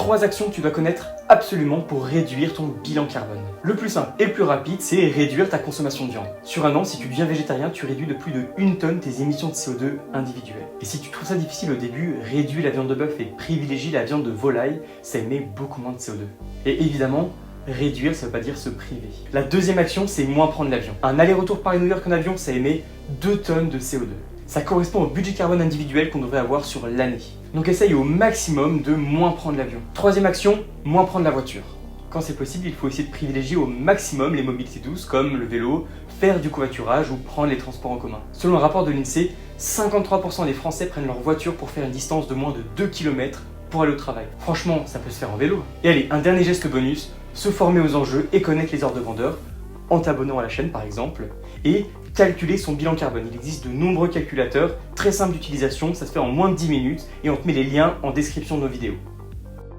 3 actions que tu dois connaître absolument pour réduire ton bilan carbone. Le plus simple et le plus rapide, c'est réduire ta consommation de viande. Sur un an, si tu deviens végétarien, tu réduis de plus de 1 tonne tes émissions de CO2 individuelles. Et si tu trouves ça difficile au début, réduis la viande de bœuf et privilégie la viande de volaille, ça émet beaucoup moins de CO2. Et évidemment, réduire, ça veut pas dire se priver. La deuxième action, c'est moins prendre l'avion. Un aller-retour Paris-New York en avion, ça émet 2 tonnes de CO2. Ça correspond au budget carbone individuel qu'on devrait avoir sur l'année. Donc essaye au maximum de moins prendre l'avion. Troisième action, moins prendre la voiture. Quand c'est possible, il faut essayer de privilégier au maximum les mobilités douces comme le vélo, faire du covoiturage ou prendre les transports en commun. Selon un rapport de l'INSEE, 53% des Français prennent leur voiture pour faire une distance de moins de 2 km pour aller au travail. Franchement, ça peut se faire en vélo. Et allez, un dernier geste bonus, se former aux enjeux et connaître les ordres de grandeur, en t'abonnant à la chaîne par exemple, et calculer son bilan carbone. Il existe de nombreux calculateurs, très simples d'utilisation, ça se fait en moins de 10 minutes, et on te met les liens en description de nos vidéos.